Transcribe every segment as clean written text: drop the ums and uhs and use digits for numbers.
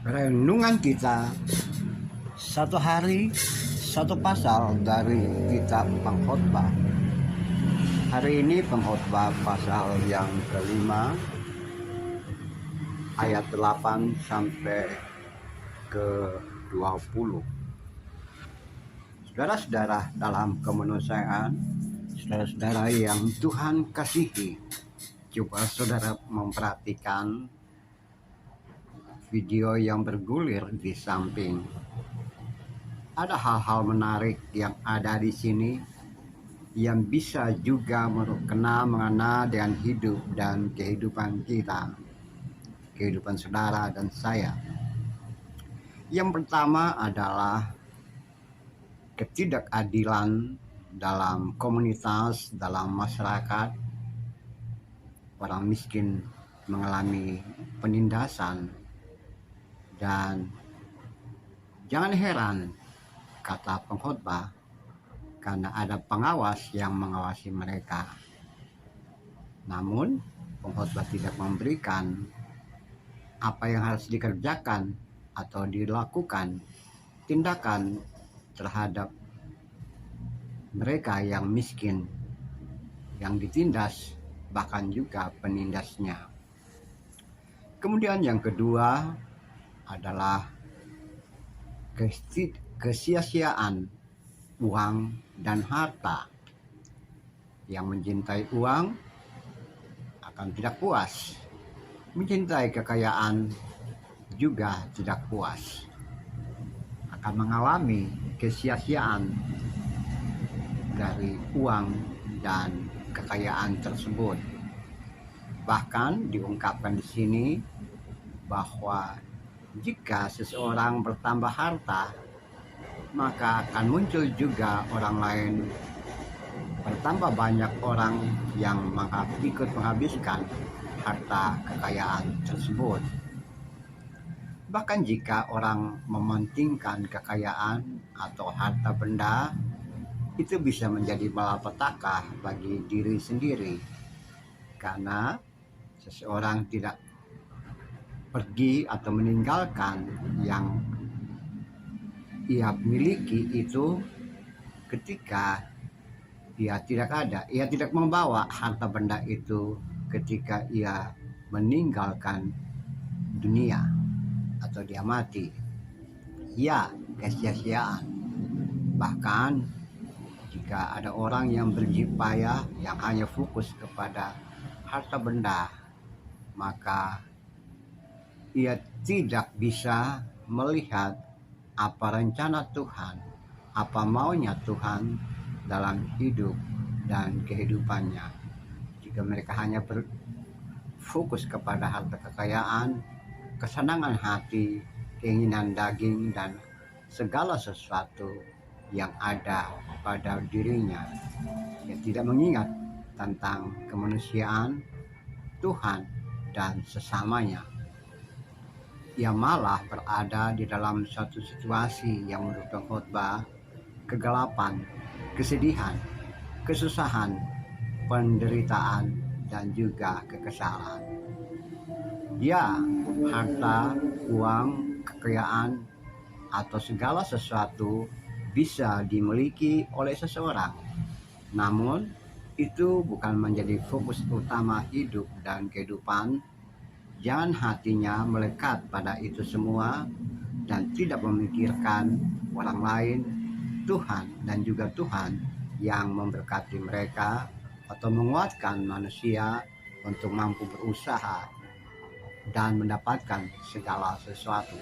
Renungan kita satu hari satu pasal dari kitab Pengkhotbah. Hari ini Pengkhotbah pasal yang kelima, ayat 8 sampai ke 20. Saudara-saudara dalam kemanusiaan, saudara-saudara yang Tuhan kasihi, coba saudara memperhatikan video yang bergulir di samping. Ada hal-hal menarik yang ada di sini yang bisa juga mengena dengan hidup dan kehidupan kita, kehidupan saudara dan saya. Yang pertama adalah ketidakadilan dalam komunitas, dalam masyarakat. Orang miskin mengalami penindasan, dan jangan heran, kata pengkhotbah, karena ada pengawas yang mengawasi mereka. Namun pengkhotbah tidak memberikan apa yang harus dikerjakan atau dilakukan tindakan terhadap mereka yang miskin, yang ditindas, bahkan juga penindasnya. Kemudian yang kedua adalah kesia-siaan uang dan harta. Yang mencintai uang akan tidak puas, mencintai kekayaan juga tidak puas, akan mengalami kesia-siaan dari uang dan kekayaan tersebut. Bahkan diungkapkan di sini bahwa jika seseorang bertambah harta, maka akan muncul juga orang lain, bertambah banyak orang yang ikut menghabiskan harta kekayaan tersebut. Bahkan jika orang mementingkan kekayaan atau harta benda, itu bisa menjadi malapetaka bagi diri sendiri, karena seseorang tidak pergi atau meninggalkan yang ia miliki itu ketika ia tidak ada. Ia tidak membawa harta benda itu ketika ia meninggalkan dunia atau dia mati. Ya, kesia-siaan. Bahkan jika ada orang yang berjipaya, yang hanya fokus kepada harta benda, maka ia tidak bisa melihat apa rencana Tuhan, apa maunya Tuhan dalam hidup dan kehidupannya. Jika mereka hanya berfokus kepada harta kekayaan, kesenangan hati, keinginan daging, dan segala sesuatu yang ada pada dirinya, ia tidak mengingat tentang kemanusiaan, Tuhan, dan sesamanya. Ia malah berada di dalam suatu situasi yang menurut pengkhotbah kegelapan, kesedihan, kesusahan, penderitaan, dan juga kekesalan. Ya, harta, uang, kekayaan, atau segala sesuatu bisa dimiliki oleh seseorang. Namun, itu bukan menjadi fokus utama hidup dan kehidupan. Jangan hatinya melekat pada itu semua dan tidak memikirkan orang lain, Tuhan, dan juga Tuhan yang memberkati mereka atau menguatkan manusia untuk mampu berusaha dan mendapatkan segala sesuatu.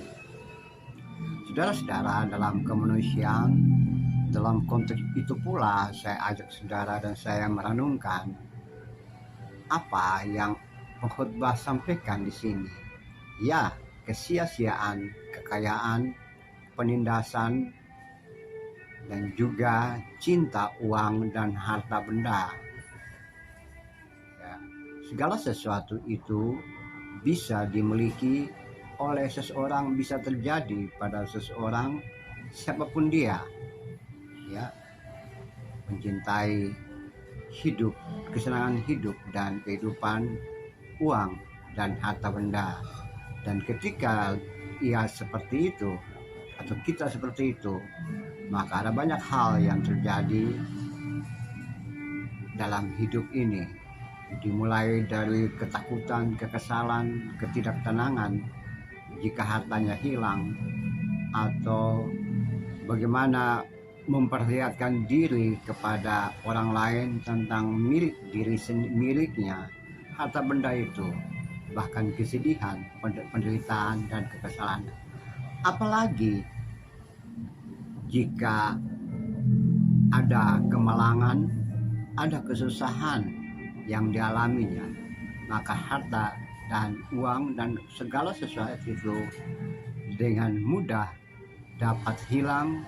Saudara-saudara dalam kemanusiaan, dalam konteks itu pula saya ajak saudara dan saya merenungkan apa yang pengkhotbah sampaikan di sini. Ya, kesia-siaan kekayaan, penindasan, dan juga cinta uang dan harta benda. Ya, segala sesuatu itu bisa dimiliki oleh seseorang, bisa terjadi pada seseorang siapapun dia. Ya, mencintai hidup, kesenangan hidup dan kehidupan, uang dan harta benda. Dan ketika ia seperti itu atau kita seperti itu, maka ada banyak hal yang terjadi dalam hidup ini, dimulai dari ketakutan, kekesalan, ketidaktenangan jika hartanya hilang, atau bagaimana memperlihatkan diri kepada orang lain tentang miliknya harta benda itu, bahkan kesedihan, penderitaan, dan kekesalan. Apalagi jika ada kemalangan, ada kesusahan yang dialaminya, maka harta dan uang dan segala sesuatu itu dengan mudah dapat hilang,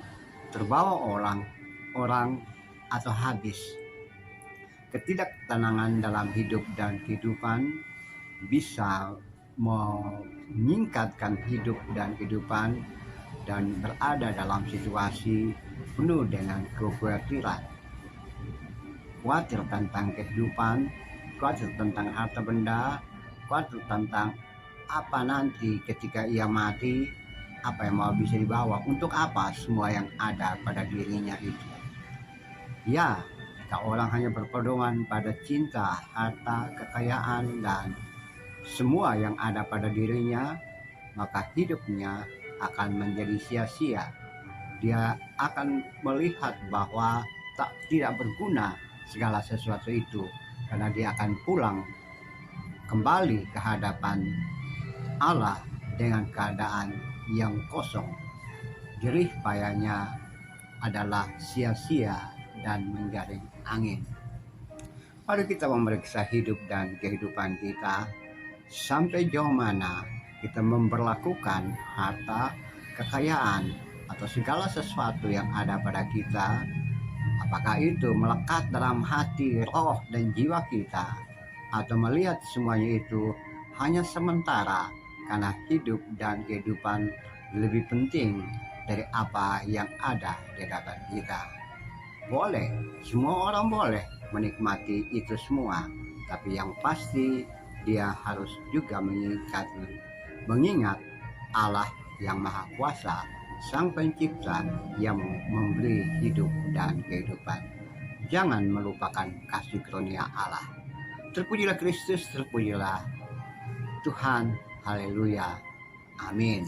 terbawa orang atau habis. Ketidaktenangan dalam hidup dan kehidupan bisa menyingkatkan hidup dan kehidupan dan berada dalam situasi penuh dengan kekhawatiran, khawatir tentang kehidupan, khawatir tentang harta benda, khawatir tentang apa nanti ketika ia mati, apa yang mau bisa dibawa, untuk apa semua yang ada pada dirinya itu. Ya, jika orang hanya berpedoman pada cinta, harta, kekayaan, dan semua yang ada pada dirinya, maka hidupnya akan menjadi sia-sia. Dia akan melihat bahwa tidak berguna segala sesuatu itu, karena dia akan pulang kembali ke hadapan Allah dengan keadaan yang kosong. Jerih payahnya adalah sia-sia dan menjaring angin. Mari kita memeriksa hidup dan kehidupan kita, sampai jauh mana kita memperlakukan harta, kekayaan, atau segala sesuatu yang ada pada kita. Apakah itu melekat dalam hati, roh, dan jiwa kita, atau melihat semuanya itu hanya sementara, karena hidup dan kehidupan lebih penting dari apa yang ada di hadapan kita. Boleh, semua orang boleh menikmati itu semua, tapi yang pasti dia harus juga mengingat Allah yang Maha Kuasa, Sang Pencipta yang memberi hidup dan kehidupan. Jangan melupakan kasih karunia Allah. Terpujilah Kristus, terpujilah Tuhan. Haleluya. Amin.